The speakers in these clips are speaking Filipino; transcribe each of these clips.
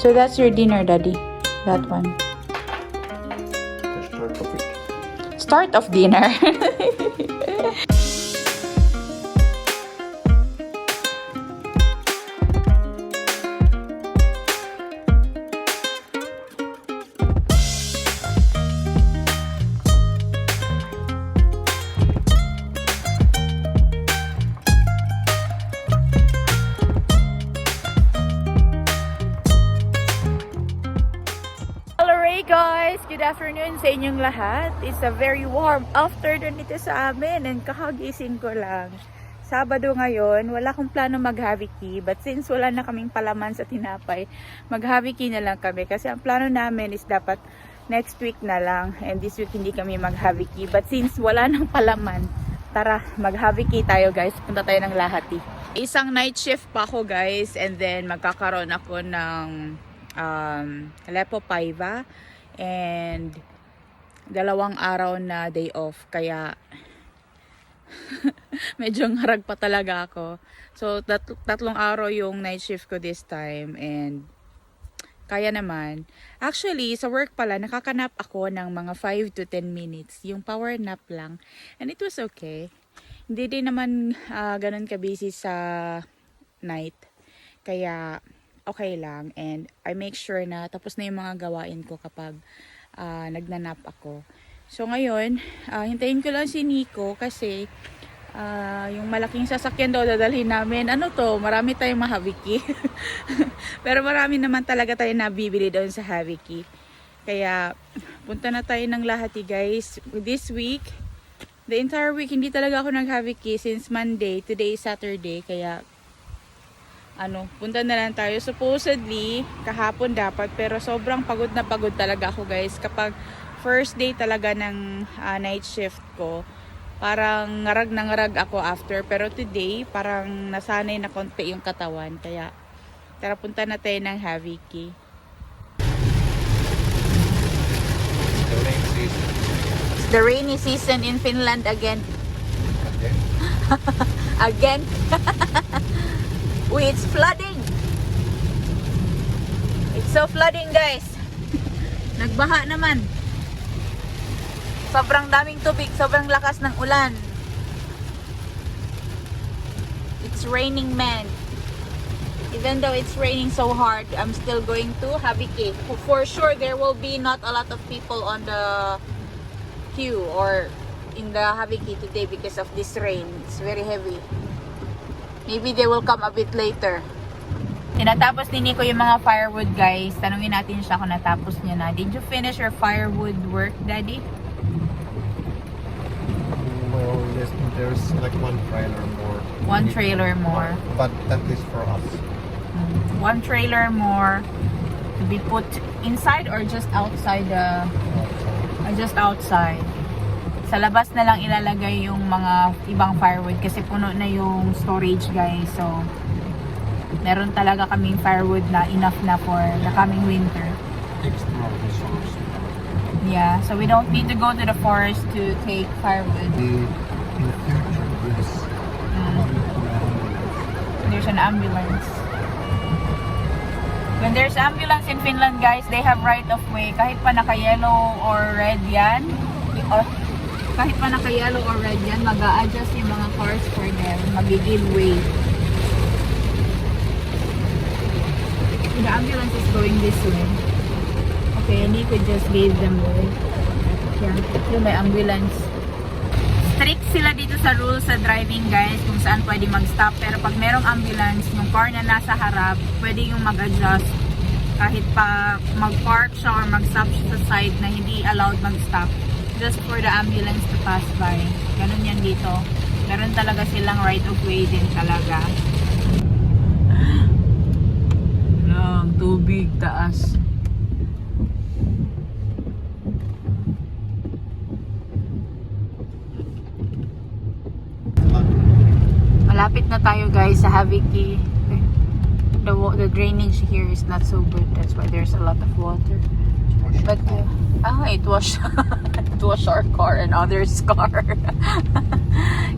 So that's your dinner, Daddy. That one. The start of it. Start of dinner. Hey guys! Good afternoon sa inyong lahat. It's a very warm afternoon dito sa amin and kakagising ko lang. Sabado ngayon, wala akong plano mag-haviki but since wala na kaming palaman sa tinapay, mag-haviki na lang kami kasi ang plano namin is dapat next week na lang and this week hindi kami mag-haviki but since wala nang palaman, tara mag-haviki tayo guys. Punta tayo ng Lahati. Isang night shift pa ako guys and then magkakaroon ako ng Lepo Paiva and 2 araw na day off kaya medyo ngarag pa talaga ako. So 3 araw yung night shift ko this time and kaya naman. Actually sa work pala nakakanap ako ng mga 5 to 10 minutes, yung power nap lang and it was okay. Hindi din naman ganun ka busy sa night kaya okay lang and I make sure na tapos na yung mga gawain ko kapag nagnanap ako. So ngayon, hintayin ko lang si Nico kasi yung malaking sasakyan daw dadalhin namin. Ano to? Marami tayong mahaviki. Pero marami naman talaga tayo nabibili doon sa Haviki. Kaya punta na tayo ng Lahati guys. This week, the entire week hindi talaga ako nag-Haviki since Monday. Today is Saturday kaya punta na lang tayo. Supposedly, kahapon dapat, pero sobrang pagod na pagod talaga ako guys. Kapag first day talaga ng night shift ko, parang ngarag na ngarag ako after. Pero today, parang nasanay na konti yung katawan. Kaya, tara punta na tayo ng Haviki. It's the rainy season in Finland again. Again? Uy, it's flooding! It's so flooding guys! Nagbaha naman. Sobrang daming tubig, sobrang lakas ng ulan. It's raining man. Even though it's raining so hard, I'm still going to Haviki. For sure, there will be not a lot of people on the queue or in the Haviki today because of this rain. It's very heavy. Maybe they will come a bit later. Tinatapos ni Nico yung mga firewood guys. Tanungin natin siya kung natapos niya na. Did you finish your firewood work, Daddy? Well, yes, there's like one trailer more. One trailer more. But that is for us. One trailer more to be put inside or just outside the... just outside. Sa labas na lang ilalagay yung mga ibang firewood kasi puno na yung storage guys. So, meron talaga kaming firewood na enough na for the coming winter. Extra resource. Yeah, so we don't need to go to the forest to take firewood. In the future, yes. There's an ambulance. When there's ambulance in Finland guys, they have right of way. Kahit pa naka-yellow or red yan, kahit pa naka-yellow or red yan, mag-a-adjust yung mga cars for them. Mag-give way. The ambulance is going this way. Okay, and he could just give them way. Yeah, yung may ambulance. Strict sila dito sa rules sa driving guys, kung saan pwede mag-stop. Pero pag merong ambulance, yung car na nasa harap, pwede yung mag-adjust. Kahit pa mag-park siya or mag-stop siya sa side na hindi allowed mag-stop. Just for the ambulance to pass by. Ganun yan dito. Meron talaga silang right of way din talaga. Ang tubig, taas. Malapit na tayo guys sa Haviki. The drainage here is not so good. That's why there's a lot of water. But it was it was our car and others' car.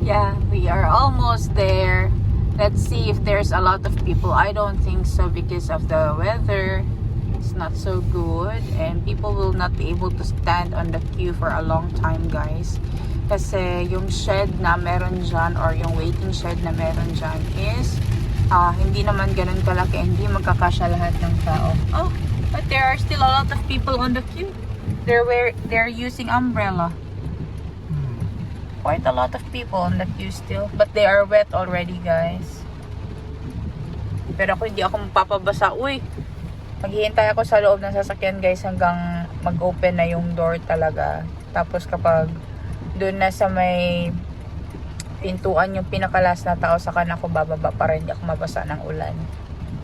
Yeah, we are almost there. Let's see if there's a lot of people. I don't think so because of the weather. it's not so good and people will not be able to stand on the queue for a long time, guys. Kasi yung shed na meron dyan or yung waiting shed na meron dyan is hindi naman ganun kalaki, hindi magkakasya lahat ng tao. Oh, but there are still a lot of people on the queue. They're using umbrella. Quite a lot of people on the queue still, but they are wet already, guys. Pero ako hindi ako mapapabasa. Uy, maghihintay ako sa loob ng sasakyan, guys, hanggang mag-open na yung door talaga. Tapos kapag doon na sa may pintuan yung pinakalas na tao, saka na ako bababa para hindi ako mabasa ng ulan.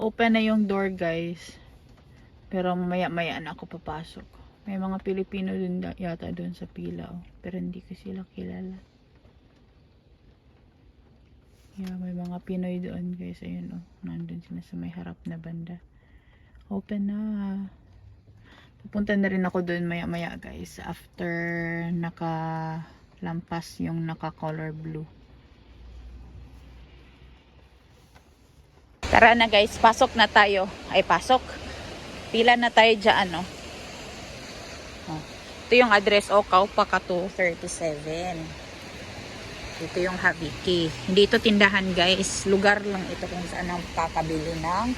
Open na yung door, guys. Pero maya-maya na ako papasok. May mga Pilipino dun yata doon sa pila, oh. Pero hindi ko sila kilala. Yeah, may mga Pinoy doon, guys. Ayun, oh. Nandun sila sa may harap na banda. Open na. Pupunta na rin ako doon maya-maya, guys. After nakalampas yung naka-color blue. Tara na, guys. Pasok na tayo. Ay, pasok. Pila na tayo dyan, no? Oh. Ito yung address, Kaupaca 237. Ito yung Habiki. Hindi ito tindahan, guys. Lugar lang ito kung saan ang kakabili ng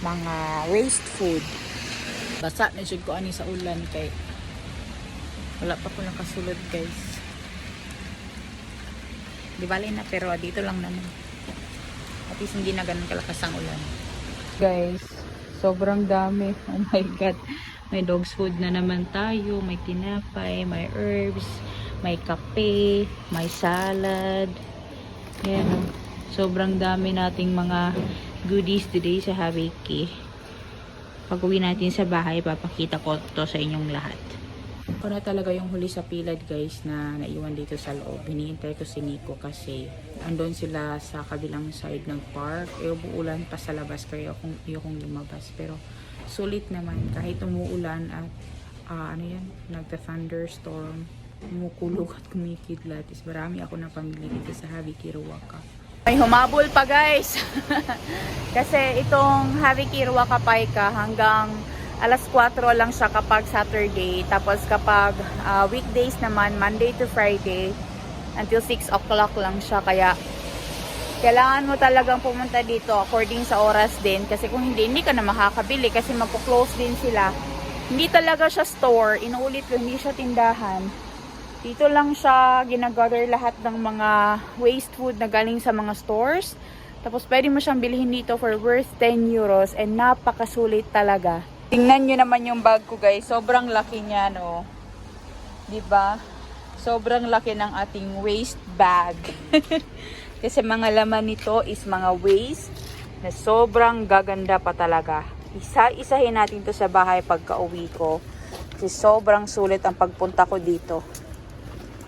mga waste food. Basa na siya ko ani sa ulan kay wala pa ko nakasulod, guys. Di bali na, pero dito lang naman. At least hindi na ganun kalakas ang ulan. Guys, sobrang dami. Oh my God. May dog's food na naman tayo. May tinapay, may herbs, may kape, may salad. Yan, oh. Sobrang dami nating mga goodies today sa Habiki. Pag uwi natin sa bahay, papakita ko to sa inyong lahat. Ako na talaga yung huli sa pilad, guys, na naiwan dito sa loob. Hinihintay ko si Nico kasi andun sila sa kabilang side ng park. Uulan pa sa labas kaya yung lumabas. Pero sulit naman kahit umuulan at nagta-thunderstorm, kumukulog at kumikidlat. Marami ako na pamilya dito sa Habiki, Ruaca. May humabol pa, guys. Kasi itong Habiki, Ruaca, Paika hanggang alas 4 lang siya kapag Saturday. Tapos kapag weekdays naman, Monday to Friday, until 6 o'clock lang siya. Kaya kailangan mo talagang pumunta dito according sa oras din. Kasi kung hindi ka na makakabili kasi magpo-close din sila. Hindi talaga siya store. Inuulit ko, hindi siya tindahan. Dito lang siya ginagather lahat ng mga waste food na galing sa mga stores. Tapos pwede mo siyang bilhin dito for worth 10 euros and napakasulit talaga. Tingnan nyo naman yung bag ko, guys. Sobrang laki niya, no? Diba? Sobrang laki ng ating waste bag. Kasi mga laman nito is mga waste na sobrang gaganda pa talaga. Isa-isahin natin to sa bahay pagka uwi ko. Kasi sobrang sulit ang pagpunta ko dito.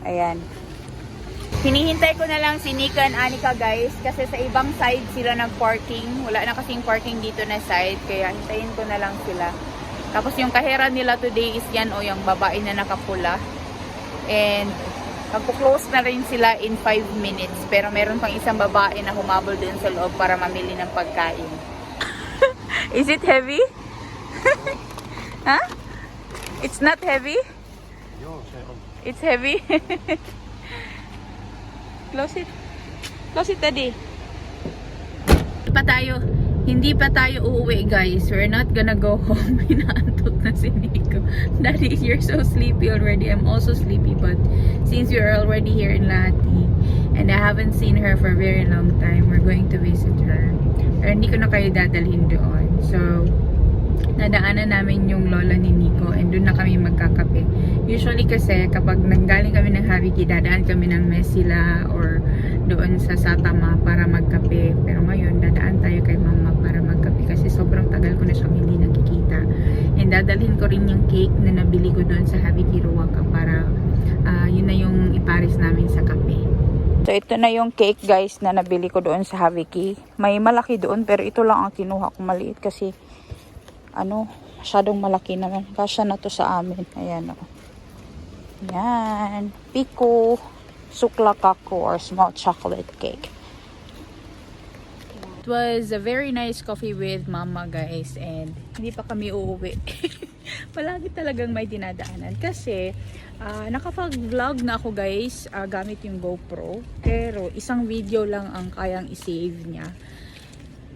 Ayan. Hinihintay ko na lang si Nika and Anika, guys. Kasi sa ibang side sila nag-parking. Wala na kasing parking dito na side. Kaya hintayin ko na lang sila. Tapos yung kahera nila today is yan, o yung babae na nakapula. And magpo-close na rin sila in 5 minutes. Pero meron pang isang babae na humabol din sa loob para mamili ng pagkain. Is it heavy? Huh? It's not heavy? It's heavy. Close it. Close it, Daddy. Hindi pa tayo uuwi, guys. We're not gonna go home. Inaantok na si Nico. Daddy, you're so sleepy already. I'm also sleepy, but since you're already here in Lahti and I haven't seen her for a very long time, we're going to visit her. Pero hindi ko na kayo dadalhin doon. So, nadaanan namin yung lola ni Nico and doon na kami magkakape. Usually kasi kapag nanggaling kami ng Habiki, dadaan kami ng Mesila or doon sa Satama para magkape. Pero ngayon, dadaan tayo kay mama para magkape kasi sobrang tagal ko na siyang hindi nakikita. And dadalhin ko rin yung cake na nabili ko doon sa Habiki, Ruaca para yun na yung iparis namin sa kape. So ito na yung cake, guys, na nabili ko doon sa Habiki. May malaki doon pero ito lang ang kinuha ko maliit kasi masyadong malaki naman. Kasya na to sa amin. Ayan, o. Yan. Pico Suklakaku or small chocolate cake. It was a very nice coffee with mama, guys, and hindi pa kami uuwi. Palagi talagang may dinadaanan kasi nakapag-vlog na ako, guys, gamit yung GoPro, pero isang video lang ang kayang i-save niya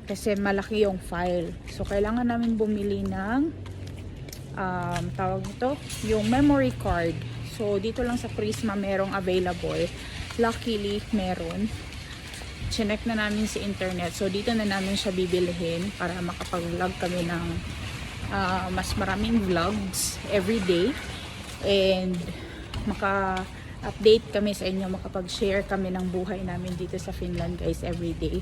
kasi malaki yung file. So kailangan namin bumili ng tawag ito, yung memory card. So dito lang sa Prisma merong available. Luckily meron. Chinek na namin sa internet. So, dito na namin siya bibilihin para makapag-vlog kami ng mas maraming vlogs every day. And maka-update kami sa inyo, makapag-share kami ng buhay namin dito sa Finland, guys, every day.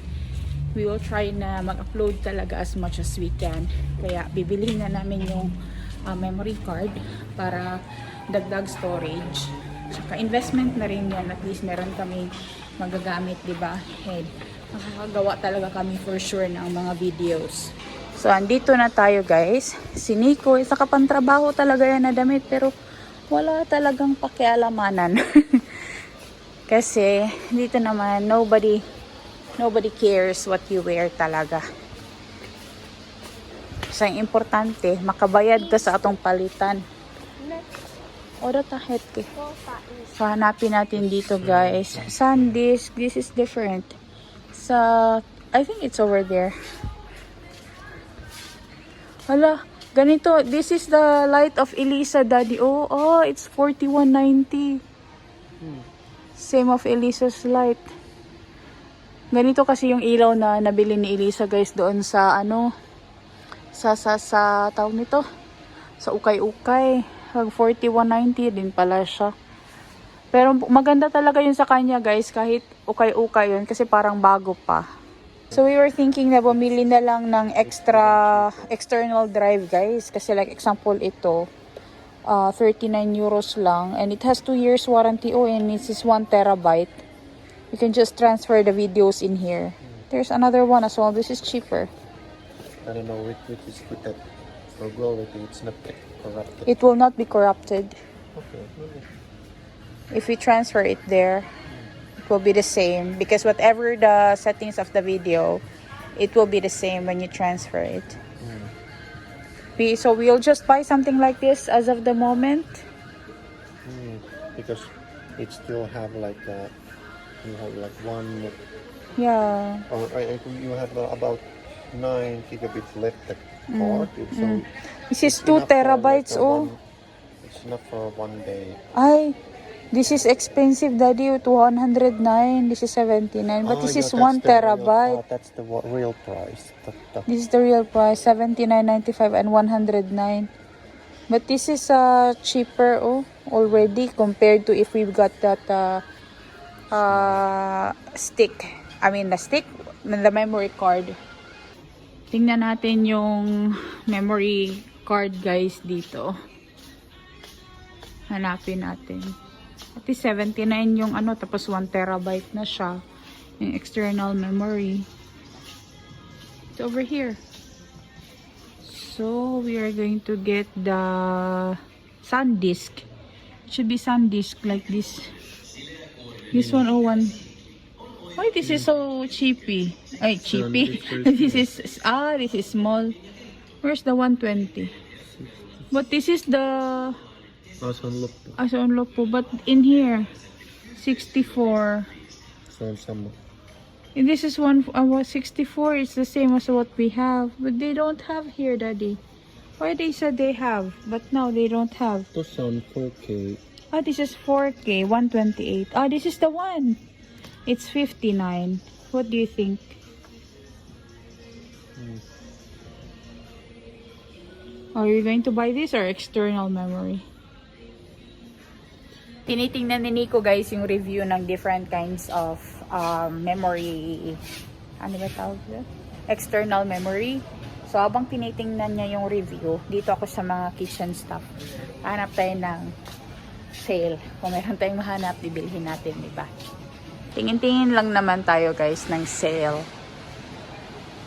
We will try na mag-upload talaga as much as we can. Kaya, bibilihin na namin yung memory card para dagdag storage. Saka investment na rin yan. At least meron kami magagamit, diba? And makakagawa talaga kami for sure ng mga videos. So, andito na tayo, guys. Si Nico, isa kapantrabaho talaga yan na damit, pero wala talagang pakialamanan. Kasi, dito naman, nobody cares what you wear talaga. So, ang importante, makabayad ka sa atong palitan. Ora tahet ke. So, hanapin natin dito, guys. SanDisk. This is different. I think it's over there. Hala, ganito. This is the light of Elisa, Daddy. Oh, it's 41.90. Same of Elisa's light. Ganito kasi yung ilaw na nabili ni Elisa, guys, doon sa sa tawag nito. Sa ukay-ukay. 41.90 din pala siya. Pero maganda talaga yun sa kanya, guys, kahit ukay-ukay yun kasi parang bago pa. So we were thinking na bumili na lang ng external drive, guys, kasi like example ito 39 euros lang and it has 2 years warranty and it is 1 terabyte. You can just transfer the videos in here. There's another one as well. This is cheaper. I don't know which is with that quality. It's not corrupted. It will not be corrupted. Okay. If we transfer it there, it will be the same because whatever the settings of the video, it will be the same when you transfer it. So we'll just buy something like this as of the moment. Because it still have like one. Yeah. Or you have about 9 gigabits left the card. So This is it's 2 enough for, terabytes. It's enough for 1 day. This is expensive, Daddy. 109. This is 79. But this is 1 terabyte. That's the real price. This is the real price. 79.95 and 109. But this is cheaper already compared to if we got that stick. I mean the stick, the memory card. Tingnan natin yung memory card, guys, dito. Hanapin natin. At least 79 yung tapos 1 terabyte na siya. Yung external memory. It's over here. So, we are going to get the SanDisk. It should be SanDisk like this. This 101. Why this is so cheapy? Cheapy. This is small. Where's the 120? But this is the Asunlopo. But in here 64. And this is 64. It's the same as what we have, but they don't have here, Daddy. Why they said they have, but now they don't have. This on 4K. This is 4K, 128. This is the one. It's 59. What do you think? Are you going to buy this or external memory? Tinitingnan ni Nico, guys, yung review ng different kinds of memory. Ano ba tawag yun? External memory. So, habang tinitingnan niya yung review, dito ako sa mga kitchen stuff. Hanap tayo ng sale. Kung meron tayong mahanap, bibilhin natin, diba? Tingin-tingin lang naman tayo, guys, ng sale.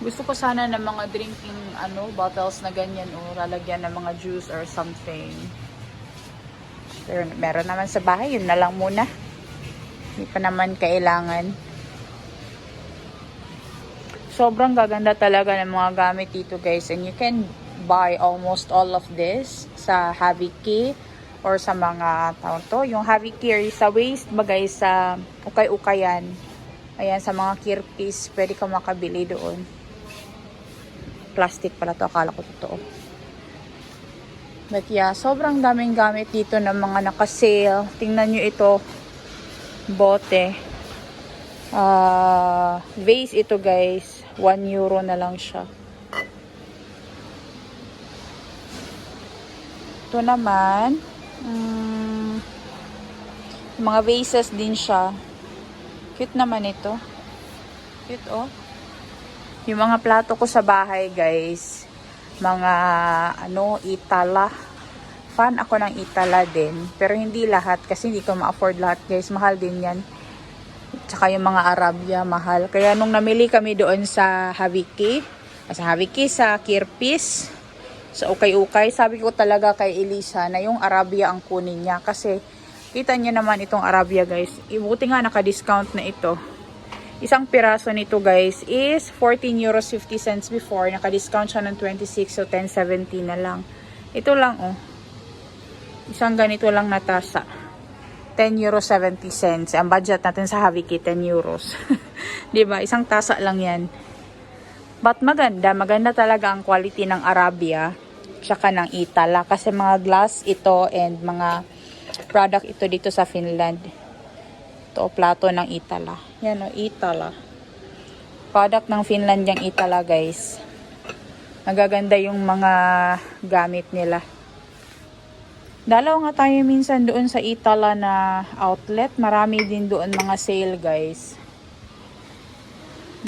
Gusto ko sana ng mga drinking bottles na ganyan lalagyan ng mga juice or something. Pero meron naman sa bahay, yun na lang muna. Hindi pa naman kailangan. So sobrang gaganda talaga ng mga gamit dito guys. And you can buy almost all of this sa Haviki or sa mga tawag to. Yung Haviki or sa waist ba guys, sa ukay-ukayan. Ayan, sa mga kirpis, pwede ka makabili doon. Plastic pala to, akala ko totoo. But yeah, sobrang daming gamit dito ng mga naka-sale. Tingnan nyo ito. Bote. Vase ito guys. 1 euro na lang siya. Ito naman. Mga vases din siya. Cute naman ito. Cute oh. Yung mga plato ko sa bahay guys. Mga Itala. Fan ako ng Itala din. Pero hindi lahat kasi hindi ko ma-afford lahat guys. Mahal din yan. Tsaka yung mga Arabia, mahal. Kaya nung namili kami doon sa Haviki, sa Kirpis, sa Ukay-Ukay, sabi ko talaga kay Elisa na yung Arabia ang kunin niya. Kasi kita niyo naman itong Arabia guys. Ibuti nga naka-discount na ito. Isang piraso nito guys is 14 euros 50 cents before. Naka-discount siya ng 26 so 10.70 na lang. Ito lang oh. Isang ganito lang na tasa. 10 euros 70 cents. Ang budget natin sa Haviki 10 euros. 'Di ba? Isang tasa lang 'yan. But maganda, maganda talaga ang quality ng Arabia tsaka ng Itala kasi mga glass ito and mga product ito dito sa Finland. Ito, plato ng Itala. Yan o, Itala. Product ng Finland yung Itala, guys. Nagaganda yung mga gamit nila. Dalaw nga tayo minsan doon sa Itala na outlet. Marami din doon mga sale, guys.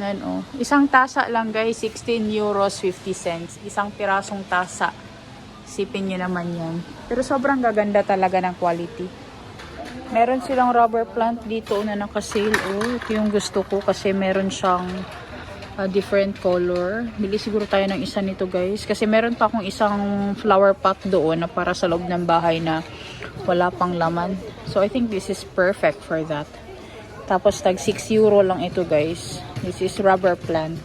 Yan o. Isang tasa lang, guys. 16 euros 50 cents. Isang pirasong tasa. Sipin nyo naman yan. Pero sobrang gaganda talaga ng quality. Meron silang rubber plant dito na naka-sale. Oh, ito yung gusto ko kasi meron siyang different color. Bili siguro tayo ng isa nito guys. Kasi meron pa akong isang flower pot doon na para sa loob ng bahay na wala pang laman. So I think this is perfect for that. Tapos tag 6 euro lang ito guys. This is rubber plant.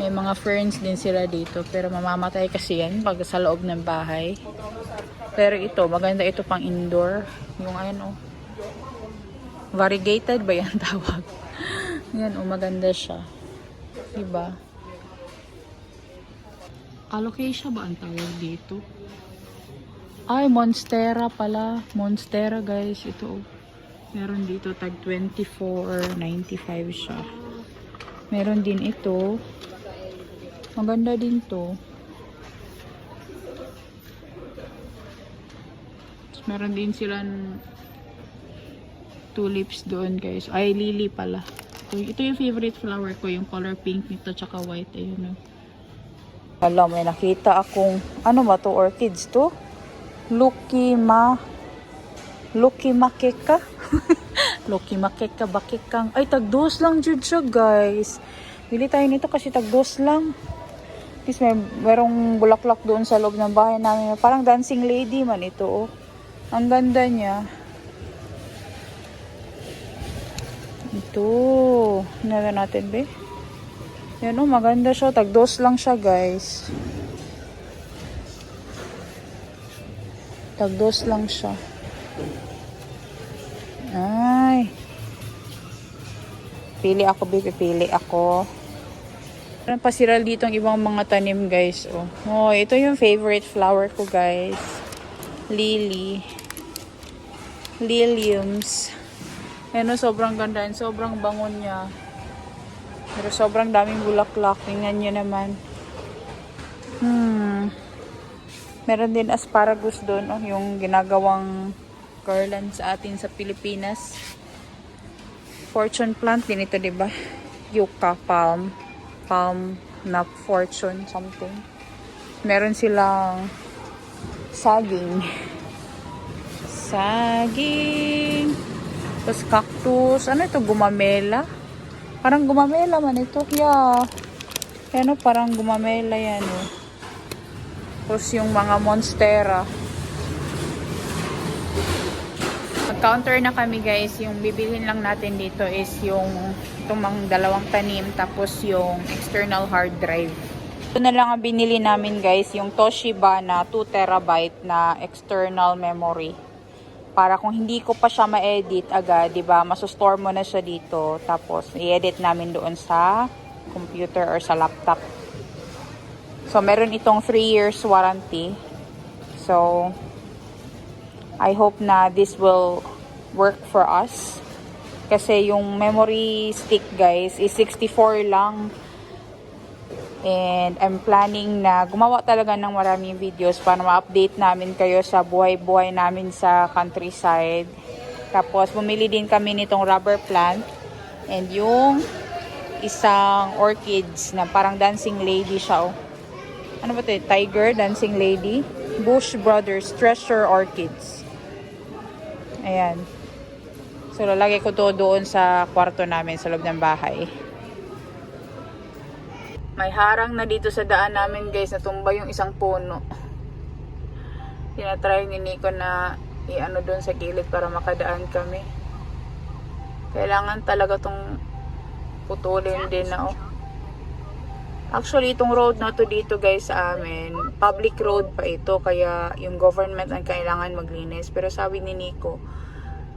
May mga ferns din sila dito. Pero mamamatay kasi yan pag sa loob ng bahay. Pero ito, maganda ito pang indoor. Yung variegated ba yan tawag? Yan maganda siya. Diba? Alocasia ba ang tawag dito? Ay, Monstera pala. Monstera guys, ito. Meron dito tag 24.95 siya. Meron din ito. Maganda din to. Meron din silang tulips doon guys. Ay, lily pala. Ito yung favorite flower ko. Yung color pink nito tsaka white. Ayun o. Alam, may nakita akong ano ba to? Orchids to? Lucky makeka. Lucky makeka bakikang. Ay, tagdos lang jud siya guys. Bili tayo nito kasi tagdos lang. Tapos merong bulaklak doon sa loob ng bahay namin. Parang dancing lady man ito oh. Ang ganda niya. Ito. Nala natin, be. Yan o, maganda siya. Tagdos lang siya, guys. Tagdos lang siya. Ay. Pili ako, be. Pili ako. Meron pa sila dito ang ibang mga tanim, guys. Oh, ito yung favorite flower ko, guys. Liliums. Ayan o, sobrang ganda. Sobrang bangon niya. Pero sobrang daming bulaklak. Tingnan nyo naman. Meron din asparagus doon. Oh, yung ginagawang garland sa atin sa Pilipinas. Fortune plant din ito, diba? Yucca palm. Palm na fortune something. Meron silang saging. Tapos cactus. Ano ito? Gumamela? Parang gumamela man ito. Yeah. Yan o, parang gumamela yan o. Tapos yung mga monstera. Nag-counter na kami guys. Yung bibilhin lang natin dito is yung itong mga dalawang tanim tapos yung external hard drive. Ito na lang ang binili namin guys, yung Toshiba na 2 terabyte na external memory. Para kung hindi ko pa siya ma-edit agad, 'di ba? Maso-store mo na siya dito tapos i-edit namin doon sa computer or sa laptop. So meron itong 3 years warranty. So I hope na this will work for us. Kasi yung memory stick guys is 64 lang. And I'm planning na gumawa talaga ng maraming videos para ma-update namin kayo sa buhay-buhay namin sa countryside. Tapos bumili din kami nitong rubber plant. And yung isang orchids na parang dancing lady siya. Oh. Ano ba ito? Tiger, dancing lady. Bush Brothers Treasure Orchids. Ayan. So, lalagay ko to doon sa kwarto namin sa loob ng bahay. May harang na dito sa daan namin guys, natumba yung isang puno. Tinatry ni Nico na i-ano doon sa gilid para makadaan kami. Kailangan talaga tong putulin din na oh. Actually, itong road na to dito guys sa amin, public road pa ito, kaya yung government ang kailangan maglinis. Pero sabi ni Nico,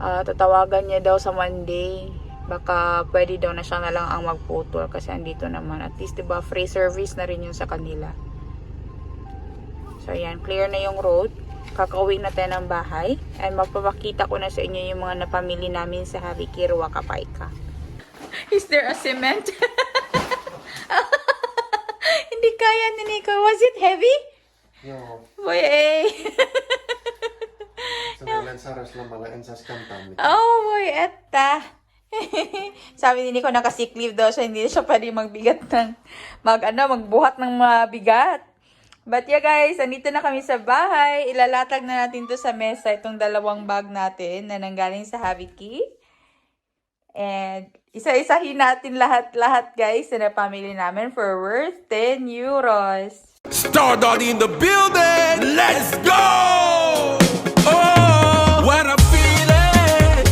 tatawagan niya daw sa Monday. Baka pwede daw na siya na lang ang magputol kasi andito naman. At least diba, free service na rin yun sa kanila. So ayan, clear na yung road. Kakauwi na tayo ng bahay. And magpapakita ko na sa inyo yung mga napamili namin sa Haviki Ruacapaica. Is there a cement? Hindi kaya ni Nico. Was it heavy? Joo. Boy, eh. Sellainen sarjaslamalla en saisi kantaa mitään. Oh, boy, etta. Sabi ni Nico, naka-sick leave daw siya. Hindi siya pwede magbigat ng, magbuhat ng mabigat. But yeah guys, andito na kami sa bahay. Ilalatag na natin to sa mesa. Itong dalawang bag natin na nanggaling sa Haviki. And isa-isahin natin lahat-lahat guys na napamili namin for worth 10 euros. Star Daddy in the building. Let's go. Oh, what a feeling.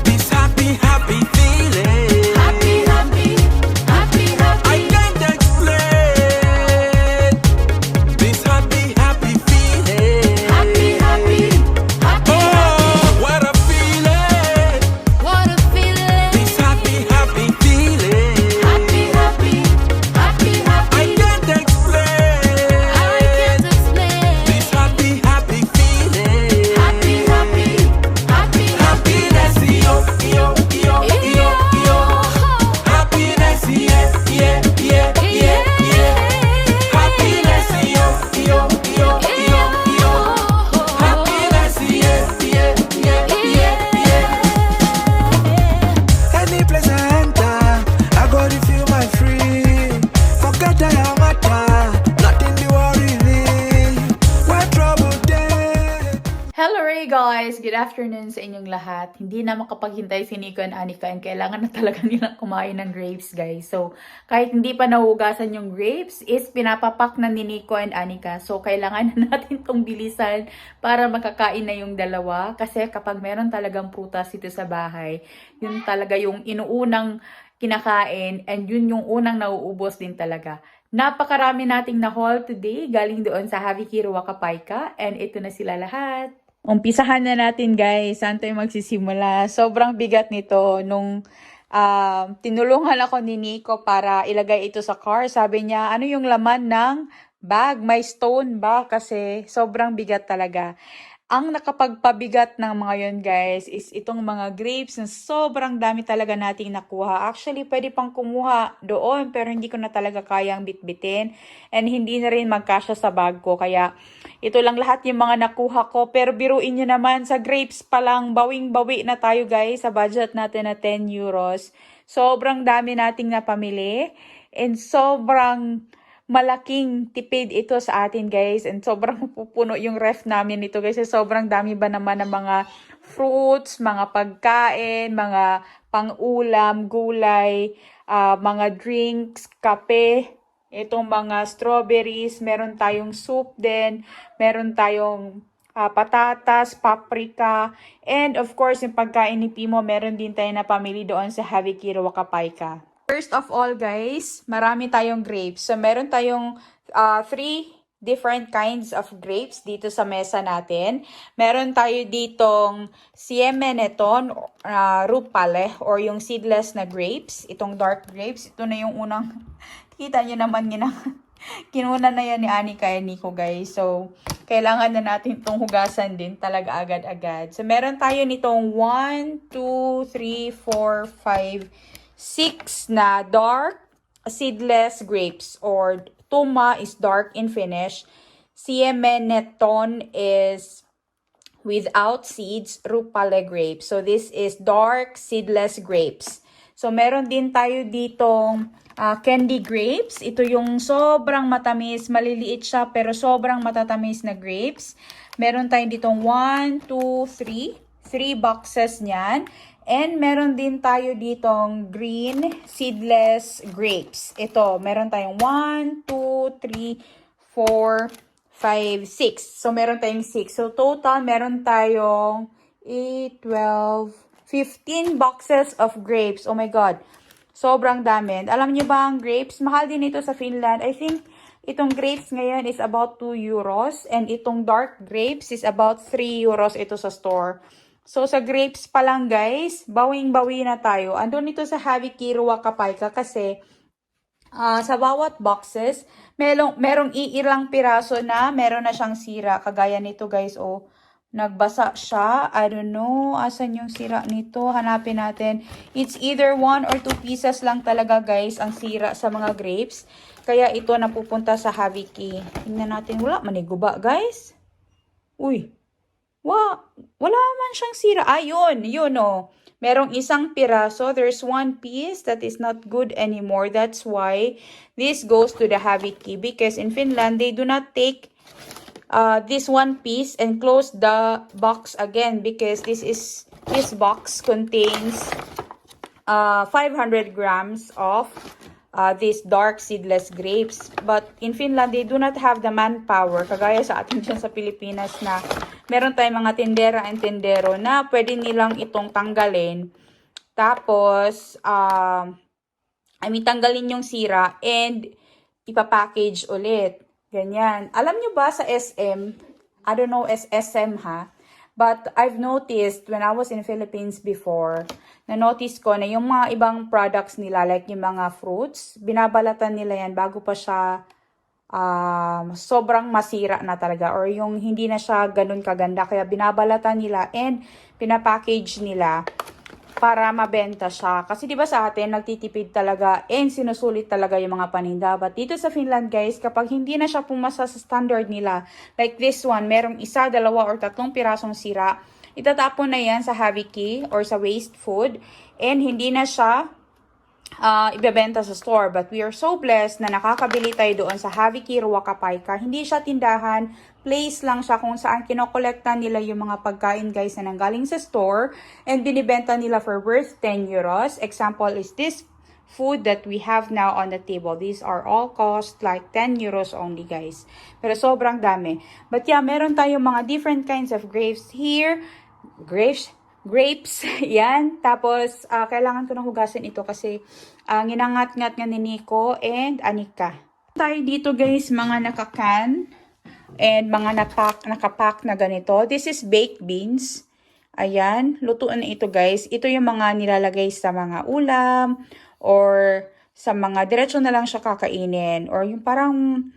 This happy, happy feeling. Happy, happy, happy, happy. I can't explain. This happy, happy feeling. Happy, happy, happy, Oh, what a feeling. what a feeling. This happy, happy feeling. Happy, happy, happy, happy. I can't explain. I can't explain. This happy, happy feeling. Happy, happy, happy, Happiness, yo, yo, yo, yo, yo. Happiness, yeah, yeah, yeah, yeah, yeah. Happiness, yo, yo, yo, yo, yo. Happiness, yeah, yeah, yeah, yeah, yeah. Any place I enter, I go to feel my free. Forget I am matter, nothing to worry me. Where trouble day. Hello Ray guys! Good afternoon sa inyong lahat. Hindi na makapaghintay si Nico and Anika and kailangan na talaga nilang kumain ng grapes guys. So, kahit hindi pa nahugasan yung grapes, is pinapapak na ni Nico and Anika. So, kailangan na natin tong bilisan para makakain na yung dalawa. Kasi kapag meron talagang prutas dito sa bahay, yun talaga yung inuunang kinakain and yun yung unang nauubos din talaga. Napakarami nating na-haul today galing doon sa Haviki Ruacapaica and ito na sila lahat. Umpisahan na natin guys. Saan tayo magsisimula? Sobrang bigat nito. Nung tinulungan ako ni Nico para ilagay ito sa car, sabi niya, ano yung laman ng bag? May stone ba? Kasi sobrang bigat talaga. Ang nakapagpabigat ng mga yon guys is itong mga grapes na sobrang dami talaga nating nakuha. Actually, pwede pang kumuha doon pero hindi ko na talaga kayang bitbitin and hindi na rin magkasya sa bag ko. Kaya ito lang lahat yung mga nakuha ko. Pero biruin nyo naman, sa grapes pa lang, bawing-bawi na tayo guys sa budget natin na 10 euros. Sobrang dami nating napamili and sobrang malaking tipid ito sa atin guys and sobrang pupuno yung ref namin nito guys. Sobrang dami ba naman ng mga fruits, mga pagkain, mga pang-ulam, gulay, mga drinks, kape, itong mga strawberries, meron tayong soup din, meron tayong patatas, paprika, and of course, yung pagkain ni Pimo, meron din tayo na pamili doon sa Haviki Wakapayka. First of all, guys, marami tayong grapes. So, meron tayong 3 different kinds of grapes dito sa mesa natin. Meron tayo ditong Sieme Neton, Rupale, or yung seedless na grapes. Itong dark grapes. Ito na yung unang, kita nyo naman kinuna na yan ni Anika and Nico, guys. So, kailangan na natin itong hugasan din talaga agad-agad. So, meron tayo nitong 1, 2, 3, 4, 5, 6 na dark seedless grapes, or Tuma is dark in finish. Sieme Neton is without seeds, Rupale grapes. So, this is dark seedless grapes. So, meron din tayo ditong candy grapes. Ito yung sobrang matamis. Maliliit siya pero sobrang matatamis na grapes. Meron tayong ditong 1, 2, 3. 3 boxes niyan. And meron din tayo ditong green seedless grapes. Ito, meron tayong 1, 2, 3, 4, 5, 6. So, meron tayong 6. So, total, meron tayong 8, 12, 15 boxes of grapes. Oh my God. Sobrang dami. Alam niyo ba ang grapes? Mahal din ito sa Finland. I think itong grapes ngayon is about 2 euros. And itong dark grapes is about 3 euros ito sa store. So, sa grapes pa lang, guys, bawing-bawi na tayo. Andun ito sa Haviki Wakapayka kasi sa bawat boxes, merong iilang piraso na meron na siyang sira. Kagaya nito, guys, oh, nagbasa siya. I don't know, asan yung sira nito? Hanapin natin. It's either 1 or 2 pieces lang talaga, guys, ang sira sa mga grapes. Kaya ito napupunta sa Haviki. Tingnan natin, wala maniguba, guys. Uy. Wala man siyang sira. Yun oh. Merong isang piraso. There's 1 piece that is not good anymore. That's why this goes to the Haviki. Because in Finland, they do not take this 1 piece and close the box again. Because this box contains 500 grams of these dark seedless grapes. But in Finland, they do not have the manpower. Kagaya sa atin dyan sa Pilipinas na meron tayong mga tindera and tindero na pwede nilang itong tanggalin. Tapos, tanggalin yung sira and ipapackage ulit. Ganyan. Alam nyo ba sa SM, I don't know SM ha, but I've noticed when I was in Philippines before, na-notice ko na yung mga ibang products nila, like yung mga fruits, binabalatan nila yan bago pa siya sobrang masira na talaga or yung hindi na siya ganun kaganda. Kaya binabalatan nila and pinapackage nila para mabenta siya. Kasi diba sa atin, nagtitipid talaga and sinusulit talaga yung mga paninda. But dito sa Finland, guys, kapag hindi na siya pumasa sa standard nila, like this one, merong 1, 2, or 3 pirasong sira, itatapon na yan sa Haviki or sa waste food and hindi na siya ibebenta sa store. But we are so blessed na nakakabili tayo doon sa Haviki Wakapayka. Hindi siya tindahan, place lang siya kung saan kinokolekta nila yung mga pagkain, guys, na nanggaling sa store and binibenta nila for worth 10 euros. Example is this food that we have now on the table. These are all cost like 10 euros only, guys. Pero sobrang dami. But yeah, meron tayong mga different kinds of grapes here. Grapes, yan. Tapos, kailangan ko na hugasin ito kasi ginangat-ngat nga ni Nico and Anika. Tayo dito, guys, mga nakakan and mga nakapack na ganito. This is baked beans. Ayan, lutuan na ito, guys. Ito yung mga nilalagay sa mga ulam or sa mga diretso na lang siya kakainin or yung parang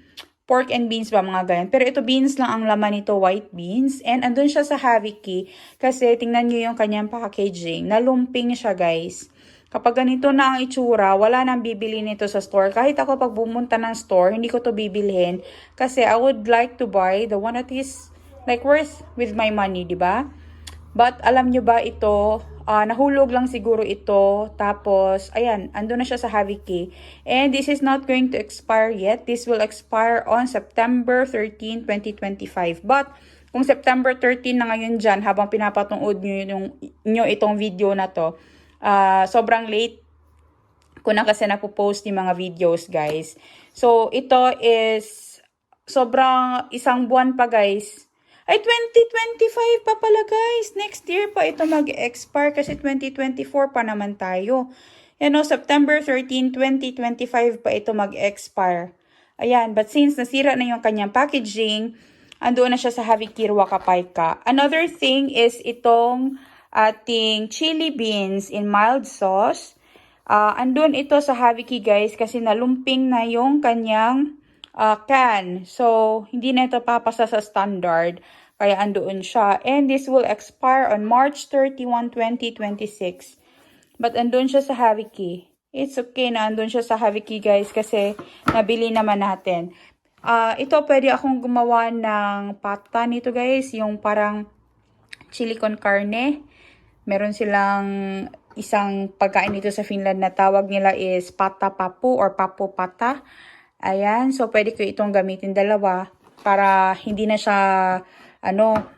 pork and beans ba, mga ganyan. Pero ito, beans lang ang laman nito, white beans. And andun siya sa Haviki kasi tingnan nyo yung kanyang packaging. Nalumping siya, guys. Kapag ganito na ang itsura, wala nang bibili nito sa store. Kahit ako pag bumunta ng store, hindi ko to bibilhin. Kasi I would like to buy the one that is like worth with my money, di ba? But alam nyo ba ito, nahulog lang siguro ito. Tapos, ayan, ando na siya sa Haviki. And this is not going to expire yet. This will expire on September 13, 2025. But, kung September 13 na ngayon dyan, habang pinapatungod nyo itong video na to, sobrang late ko na kasi napopost yung mga videos, guys. So, ito is sobrang 1 buwan pa, guys. Ay, 2025 pa pala guys. Next year pa ito mag-expire kasi 2024 pa naman tayo. Yan o, September 13, 2025 pa ito mag-expire. Ayan, but since nasira na yung kanyang packaging, andoon na siya sa Haviki Wakapayka. Another thing is itong ating chili beans in mild sauce. Andun ito sa Haviki guys kasi nalumping na yung kanyang can. So, hindi na ito papasa sa standard. Kaya andoon siya. And this will expire on March 31, 2026. But andun siya sa Haviki. It's okay na andun siya sa Haviki guys kasi nabili naman natin. Ito pwede akong gumawa ng pata nito guys. Yung parang chili con carne. Meron silang isang pagkain dito sa Finland na tawag nila is pata papu or papu pata. Ayan, so pwede ko itong gamitin dalawa para hindi na siya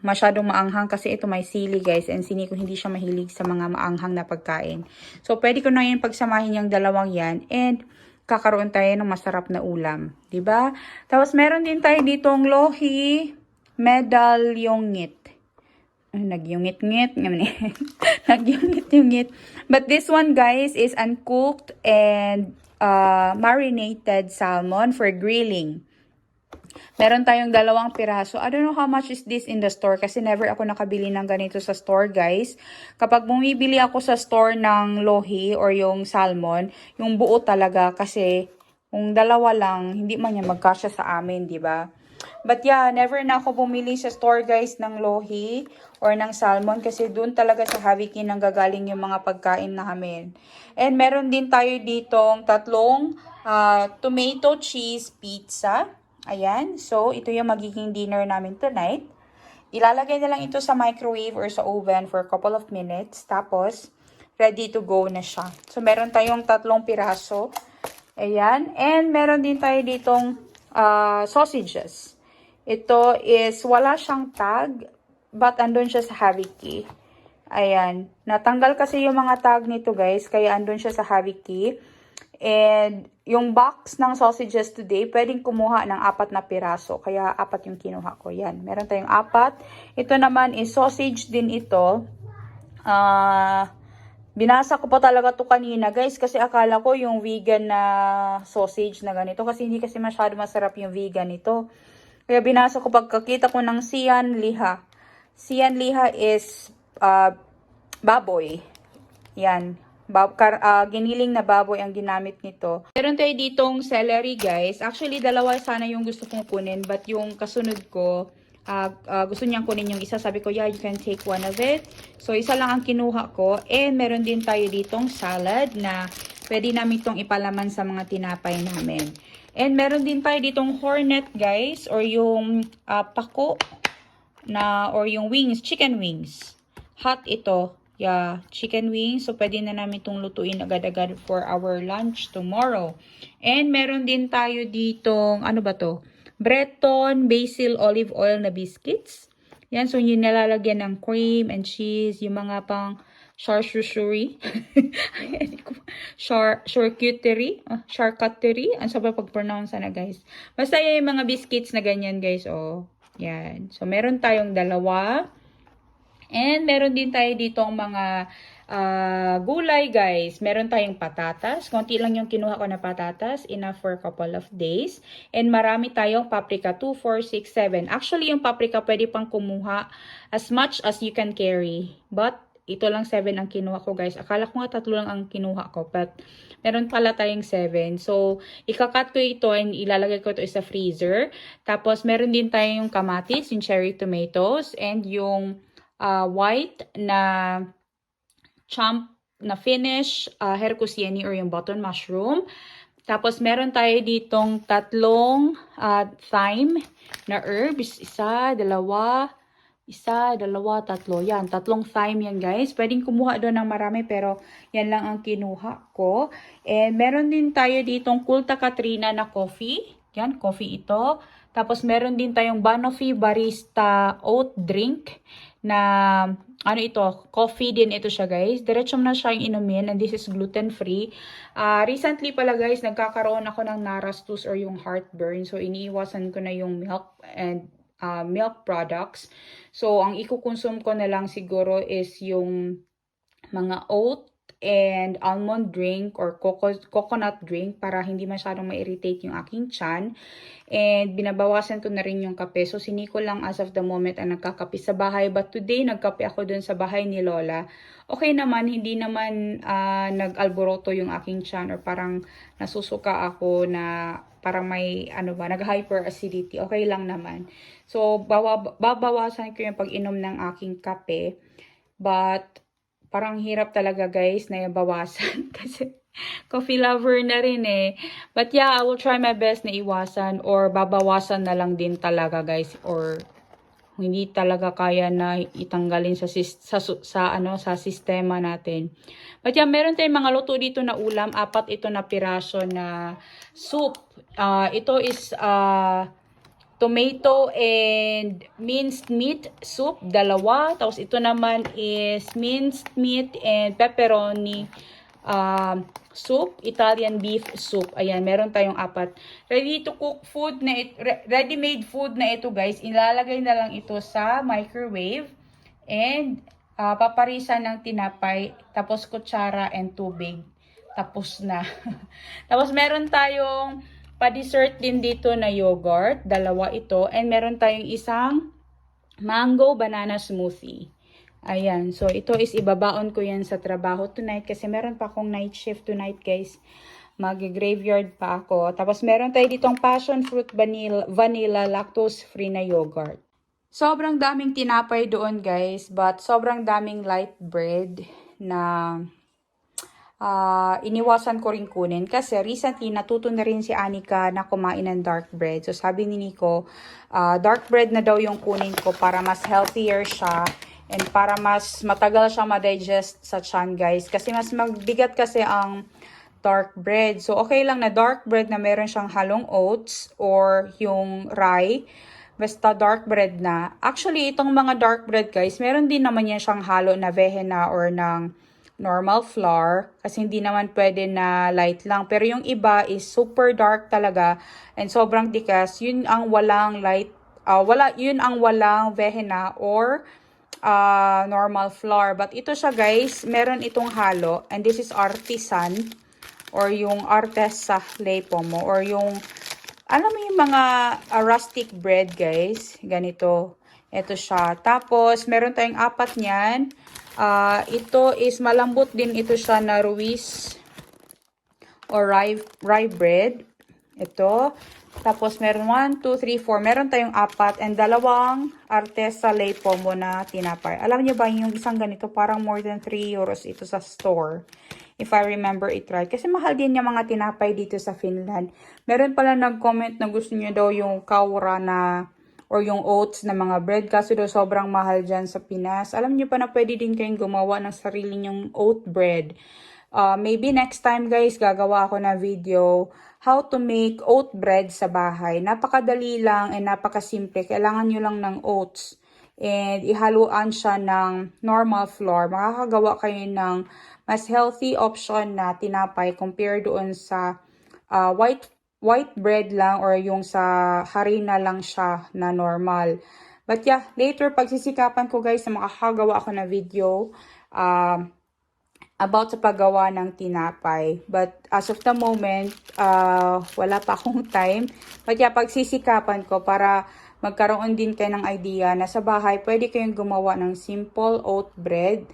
masyadong maanghang kasi ito may sili guys and sini ko hindi siya mahilig sa mga maanghang na pagkain. So pwede ko na yun pagsamahin yung dalawang yan and kakaroon tayo ng masarap na ulam, 'di ba? Tapos meron din tayo ditong lohi medalyongit. Nagyungit-ngit. Nagyungit-yungit. But this one guys is uncooked and marinated salmon for grilling. Meron tayong dalawang piraso. I don't know how much is this in the store kasi never ako nakabili ng ganito sa store guys. Kapag bumibili ako sa store ng lohi or yung salmon, yung buo talaga kasi kung dalawa lang, hindi man niya magkasya sa amin, di ba? But yeah, never na ako bumili sa store guys ng lohi or ng salmon kasi doon talaga sa Haviki nang gagaling yung mga pagkain namin. And meron din tayo ditong tatlong tomato cheese pizza. Ayan, so ito yung magiging dinner namin tonight. Ilalagay na lang ito sa microwave or sa oven for a couple of minutes. Tapos, ready to go na siya. So meron tayong tatlong piraso. Ayan, and meron din tayo ditong sausages. Ito is, wala siyang tag, but andun siya sa Haviki. Ayan. Natanggal kasi yung mga tag nito guys, kaya andun siya sa Haviki. And yung box ng sausages today, pwedeng kumuha ng 4 na piraso. Kaya 4 yung kinuha ko. Yan. Meron tayong 4. Ito naman is sausage din ito. Binasa ko pa talaga to kanina guys kasi akala ko yung vegan na sausage na ganito kasi hindi kasi masyado masarap yung vegan nito. Kaya binasa ko pagkakita ko ng sian liha. Sian liha is baboy. Yan. Giniling na baboy ang ginamit nito. Meron tayo ditong celery guys. Actually dalawa sana yung gusto kong kunin but yung kasunod ko gusto niyang kunin yung isa. Sabi ko, yeah, you can take one of it. So, isa lang ang kinuha ko. And meron din tayo ditong salad na pwede namin itong ipalaman sa mga tinapay namin. And meron din tayo ditong hornet, guys. Or yung pako or yung wings, chicken wings. Hot ito. Yeah, chicken wings. So, pwede na namin itong lutuin agad-agad for our lunch tomorrow. And meron din tayo ditong, ano ba to? Breton basil olive oil na biscuits. Yan, so yung nalalagyan ng cream and cheese, yung mga pang charcuterie. Charcuterie. Charcuterie. Ang sabi pag-pronounce na guys. Basta yung mga biscuits na ganyan guys. Oh, yan. So meron tayong dalawa. And meron din tayo ditong mga gulay guys. Meron tayong patatas. Konti lang yung kinuha ko na patatas. Enough for a couple of days. And marami tayong paprika. 2, 4, 6, 7. Actually, yung paprika pwede pang kumuha as much as you can carry. But, ito lang 7 ang kinuha ko guys. Akala ko nga 3 lang ang kinuha ko. But, meron pala tayong 7. So, ikakat ko ito and ilalagay ko ito sa freezer. Tapos, meron din tayong kamatis, yung cherry tomatoes. And yung white na chomp na finish, hercosieni or yung button mushroom. Tapos, meron tayo ditong 3 thyme na herbs. 1, 2, 1, 2, 3. Yan, 3 thyme yan guys. Pwedeng kumuha doon ng marami pero yan lang ang kinuha ko. And meron din tayo ditong Kulta Katrina na coffee. Yan, coffee ito. Tapos, meron din tayong Banoffee Barista Oat Drink na ano ito, coffee din ito siya guys. Diretso na siya yung inumin and this is gluten-free. Recently pala guys, nagkakaroon ako ng narastus or yung heartburn. So, iniiwasan ko na yung milk and milk products. So, ang ikukonsume ko na lang siguro is yung mga oat and almond drink or coconut drink para hindi masyadong ma-irritate yung aking tiyan. And binabawasan ko na rin yung kape. So, siniko lang as of the moment ang nagkakape sa bahay. But today, nagkape ako dun sa bahay ni Lola. Okay naman, hindi naman nag-alboroto yung aking tiyan or parang nasusuka ako na parang may nag-hyperacidity. Okay lang naman. So, babawasan ko yung pag-inom ng aking kape. But, parang hirap talaga guys na bawasan kasi coffee lover na rin eh. But yeah, I will try my best na iwasan or babawasan na lang din talaga guys or hindi talaga kaya na itanggalin sa sistema natin. But yeah, meron tayong mga luto dito na ulam, 4 ito na piraso na soup. Ito is tomato and minced meat soup, 2. Tapos ito naman is minced meat and pepperoni soup, Italian beef soup. Ayan, meron tayong 4. Ready to cook food na ready-made food na ito, guys. Ilalagay na lang ito sa microwave and paparisan ng tinapay, tapos kutsara and tubig. Tapos na. Tapos meron tayong pa-dessert din dito na yogurt, 2 ito. And meron tayong isang mango banana smoothie. Ayan. So, ito is ibabaon ko yan sa trabaho tonight kasi meron pa akong night shift tonight, guys. Mag-graveyard pa ako. Tapos, meron tayo ditong passion fruit vanilla lactose-free na yogurt. Sobrang daming tinapay doon, guys. But, sobrang daming light bread na iniwasan ko rin kunin kasi recently natuto na rin si Anika na kumain ng dark bread. So sabi ni Nico, dark bread na daw yung kunin ko para mas healthier siya and para mas matagal siya ma-digest sa tiyan, guys. Kasi mas magbigat kasi ang dark bread. So okay lang na dark bread na meron siyang halong oats or yung rye. Basta dark bread na. Actually, itong mga dark bread, guys, meron din naman yan siyang halo na vehena or ng normal flour kasi hindi naman pwede na light lang. Pero yung iba is super dark talaga and sobrang tikas. Yun ang walang yun ang walang vehena or normal flour. But ito siya, guys, meron itong halo and this is artisan or yung artesa lepo mo or yung alam mo yung mga rustic bread, guys. Ganito. Ito siya. Tapos meron tayong 4 niyan. Ito is malambot din ito siya na Ruiz or rye bread. Ito. Tapos meron 1, 2, 3, 4. Meron tayong 4 and 2 Artesa Lepo mo na tinapay. Alam niyo ba yung isang ganito parang more than 3 euros ito sa store. If I remember it right. Kasi mahal din yung mga tinapay dito sa Finland. Meron pala nag-comment na gusto niyo daw yung kaura na or yung oats na mga bread kasi daw sobrang mahal dyan sa Pinas. Alam niyo pa na pwede din kayong gumawa ng sarili nyong oat bread. Maybe next time, guys, gagawa ako na video how to make oat bread sa bahay. Napakadali lang and napakasimple. Kailangan nyo lang ng oats and ihaluan siya ng normal flour. Makakagawa kayo ng mas healthy option na tinapay compare doon sa white bread lang or yung sa harina lang siya na normal. But yeah, later pagsisikapan ko, guys, na makakagawa ako na video about sa paggawa ng tinapay. But as of the moment, wala pa akong time. But yeah, pagsisikapan ko para magkaroon din kayo ng idea na sa bahay pwede kayong gumawa ng simple oat bread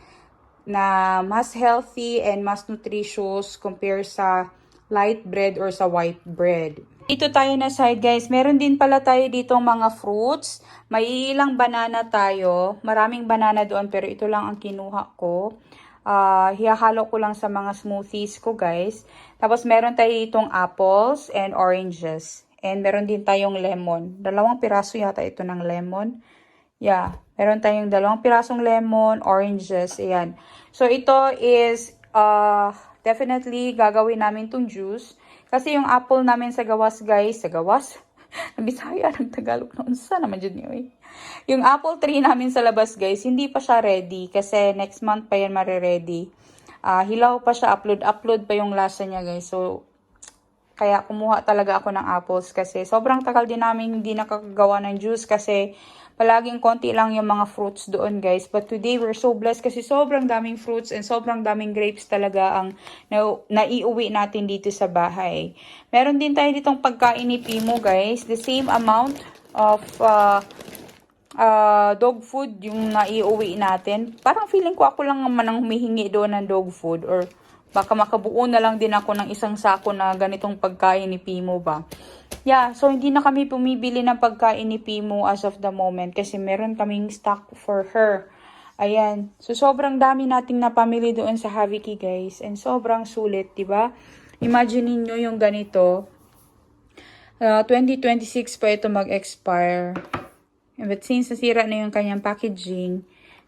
na mas healthy and mas nutritious compare sa light bread or sa white bread. Dito tayo na side, guys. Meron din pala tayo ditong mga fruits. May ilang banana tayo. Maraming banana doon pero ito lang ang kinuha ko. Hihalo ko lang sa mga smoothies ko, guys. Tapos meron tayo ditong apples and oranges. And meron din tayong lemon. 2 piraso yata ito ng lemon. Yeah. Meron tayong 2 pirasong lemon, oranges. Ayan. So ito is definitely gagawin namin tong juice. Kasi yung apple namin sa gawas, guys, sa gawas, Bisaya ng Tagalog na unsa naman dyan niyo eh. Yung apple tree namin sa labas, guys, hindi pa siya ready. Kasi next month pa yan mare-ready. Hilaw pa siya, upload pa yung lasa niya, guys. So, Kaya kumuha talaga ako ng apples kasi sobrang tagal din namin hindi nakakagawa ng juice kasi palaging konti lang yung mga fruits doon guys. But today we're so blessed kasi sobrang daming fruits and sobrang daming grapes talaga ang naiuwi natin dito sa bahay. Meron din tayo ditong pagkain ni Pimo guys. The same amount of dog food yung naiuwi natin. Parang feeling ko ako lang naman ang humihingi doon ng dog food or baka makabuo na lang din ako ng isang sako na ganitong pagkain ni Pimo ba. Yeah, so hindi na kami bumibili ng pagkain ni Pimo as of the moment kasi meron kaming stock for her. Ayan. So sobrang dami nating napamili doon sa Haviki guys and sobrang sulit, 'di ba? Imagine niyo yung ganito. 2026 pa ito mag-expire. But since nasira na yung kanyang packaging,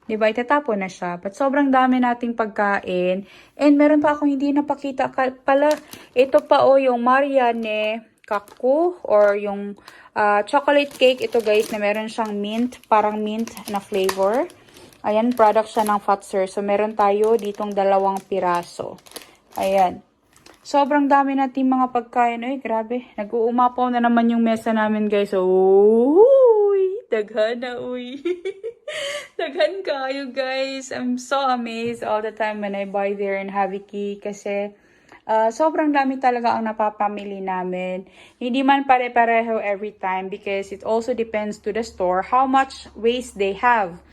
diba, itatapon na siya. But sobrang dami nating pagkain. And meron pa akong hindi napakita pala. Ito pa yung Marianne Kaku or yung chocolate cake. Ito guys na meron siyang mint, parang mint na flavor. Ayan, product siya ng Fatser. So meron tayo ditong 2 piraso. Ayan. Sobrang dami nating mga pagkain. Ay, grabe. Nag-uumapaw na naman yung mesa namin guys. Uy, daghan na uy. Daghan kayo guys. I'm so amazed all the time when I buy there in Haviki kasi sobrang dami talaga ang napapamili namin. Hindi man pare-pareho every time because it also depends to the store how much waste they have.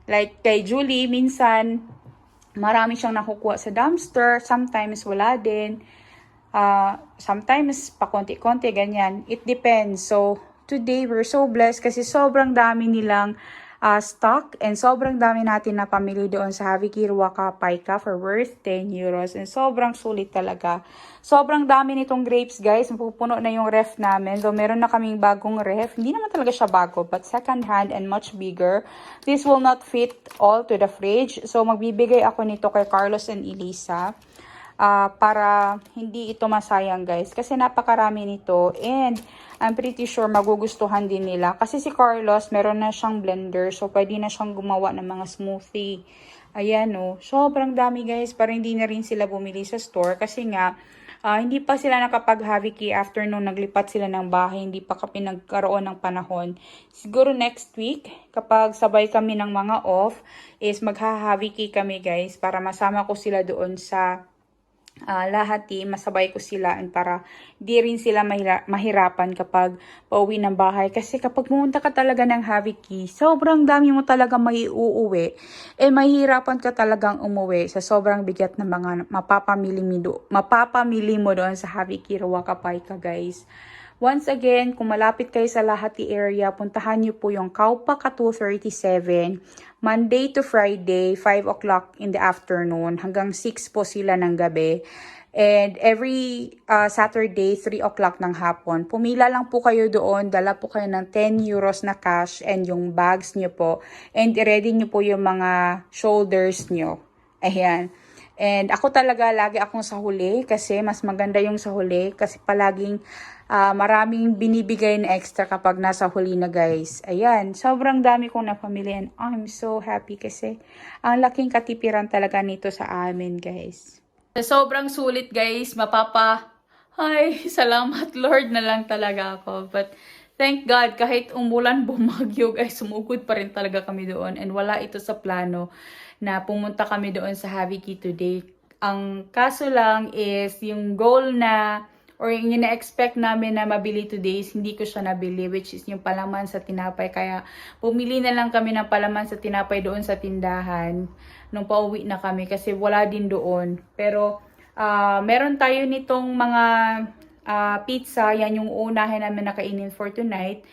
Like kay Julie, minsan marami siyang nakukuha sa dumpster, sometimes wala din. Sometimes pa konti-konti ganyan. It depends. So today we're so blessed kasi sobrang dami nilang stock and sobrang dami natin na pamili doon sa Haviki Ruaka Paika for worth 10 euros and sobrang sulit talaga. Sobrang dami nitong grapes guys, mapupuno na yung ref namin. So meron na kaming bagong ref, hindi naman talaga siya bago but second hand and much bigger. This will not fit all to the fridge. So magbibigay ako nito kay Carlos and Elisa. Para hindi ito masayang guys kasi napakarami nito and I'm pretty sure magugustuhan din nila kasi si Carlos meron na siyang blender so pwede na siyang gumawa ng mga smoothie. Ayan sobrang dami guys, para hindi na rin sila bumili sa store kasi nga hindi pa sila nakapag-Haviki after nung naglipat sila ng bahay, hindi pa kami nagkaroon ng panahon. Siguro next week kapag sabay kami ng mga off is magha-Haviki kami guys para masama ko sila doon sa Lahati, masabay ko sila and para di rin sila mahirapan kapag pauwi ng bahay. Kasi kapag pumunta ka talaga ng Haviki, sobrang dami mo talaga maiuuwi. Mahirapan ka talagang umuwi sa sobrang bigat ng mga mapapamili mo doon sa Haviki Ruaka Paika guys. Once again, kung malapit kayo sa Lahati area, puntahan niyo po yung Kaupa 237, Monday to Friday, 5 o'clock in the afternoon, hanggang 6 po sila ng gabi. And every Saturday, 3 o'clock ng hapon. Pumila lang po kayo doon, dala po kayo ng 10 euros na cash and yung bags niyo po. And i-ready niyo po yung mga shoulders niyo. Ayan. And ako talaga, lagi akong sa huli kasi mas maganda yung sa huli kasi palaging maraming binibigay na extra kapag nasa huli na guys. Ayan, sobrang dami kong napamili and I'm so happy kasi ang laking katipiran talaga nito sa amin guys. Sobrang sulit guys, ay, salamat Lord na lang talaga ako. But thank God, kahit umulan, bumagyo guys, sumugod pa rin talaga kami doon and wala ito sa plano na pumunta kami doon sa Haviki today. Ang kaso lang is yung goal na or yung na-expect namin na mabili today is hindi ko siya nabili, which is yung palaman sa tinapay. Kaya pumili na lang kami ng palaman sa tinapay doon sa tindahan nung pauwi na kami kasi wala din doon. Pero meron tayo nitong mga pizza, yan yung unahin namin nakainin for tonight.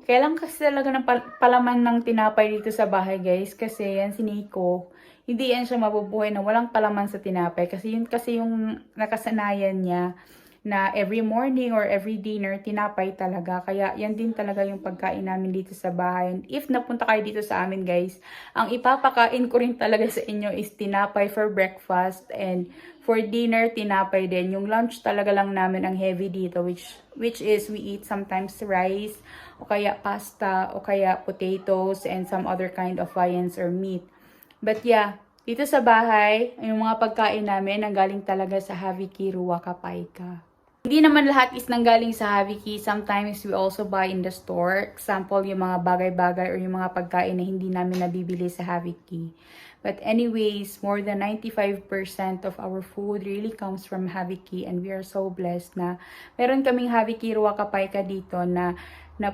Kailan kasi talaga ng palaman ng tinapay dito sa bahay guys kasi yan si Nico. Hindi yan siya mabubuhay na walang palaman sa tinapay kasi yun kasi yung nakasanayan niya na every morning or every dinner tinapay talaga. Kaya yan din talaga yung pagkain namin dito sa bahay. And if napunta kayo dito sa amin guys, ang ipapakain ko rin talaga sa inyo is tinapay for breakfast and for dinner tinapay din. Yung lunch talaga lang namin ang heavy dito which is we eat sometimes rice o kaya pasta o kaya potatoes and some other kind of viands or meat. But yeah, dito sa bahay, yung mga pagkain namin ang galing talaga sa Haviki Ruaka Paika. Hindi naman lahat is nanggaling sa Haviki. Sometimes we also buy in the store. Example, yung mga bagay-bagay or yung mga pagkain na hindi namin nabibili sa Haviki. But anyways, more than 95% of our food really comes from Haviki, and we are so blessed na meron kaming Haviki Ruwa Kapayka dito na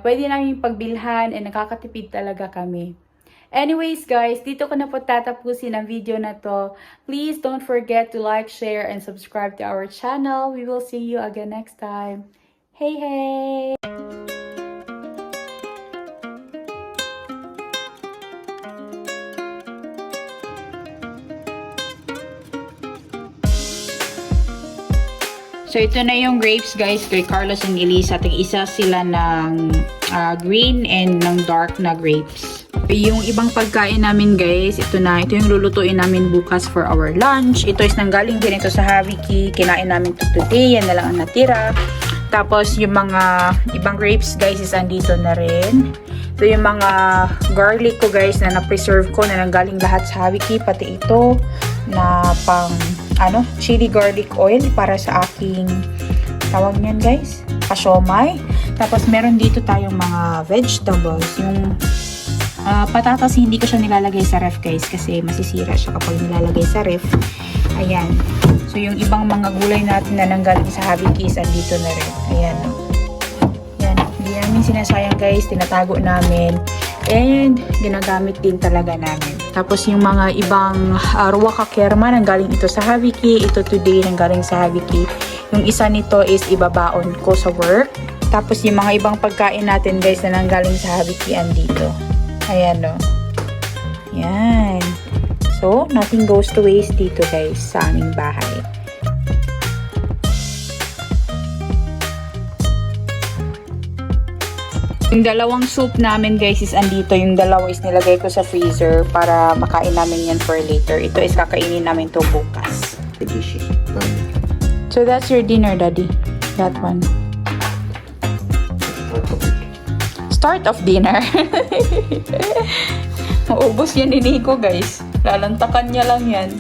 pwede namin pagbilhan and nakakatipid talaga kami. Anyways guys, dito ko na po tatapusin ang video na to. Please don't forget to like, share, and subscribe to our channel. We will see you again next time. Hey, hey! So, ito na yung grapes, guys, kay Carlos and Elisa. Tig-isa sila ng green and ng dark na grapes. Yung ibang pagkain namin, guys, ito na. Ito yung lulutuin namin bukas for our lunch. Ito is nanggaling din ito sa Haviki. Kinain namin ito today. Yan na lang ang natira. Tapos, yung mga ibang grapes, guys, is andito na rin. Ito yung mga garlic ko, guys, na na-preserve ko na nanggaling lahat sa Haviki. Pati ito na pang chili garlic oil para sa aking tawag niyan, guys, pasiomay. Tapos meron dito tayong mga vegetables. Yung patatas hindi ko siya nilalagay sa ref, guys, kasi masisira siya kapag nilalagay sa ref. Ayan. So yung ibang mga gulay natin na nanggaling sa Haviki is andito na rin. Ayan. Ayan. Hindi namin sinasayang, guys. Tinatago namin. And ginagamit din talaga namin. Tapos yung mga ibang ruwa kakerma nanggaling ito sa Haviki. Ito today nanggaling sa Haviki. Yung isa nito is ibabaon ko sa work. Tapos yung mga ibang pagkain natin, guys, na nanggaling sa Haviki andito. Ayan, no. Yan. So, nothing goes to waste dito, guys, sa aming bahay. Yung dalawang soup namin, guys, is andito. Yung dalawa is nilagay ko sa freezer para makain namin yan for later. Ito is kakainin namin to bukas. Delicious. Done. So that's your dinner, Daddy. That one. Start of dinner. Maubos yan ni Nico, guys. Lalantakan niya lang yan.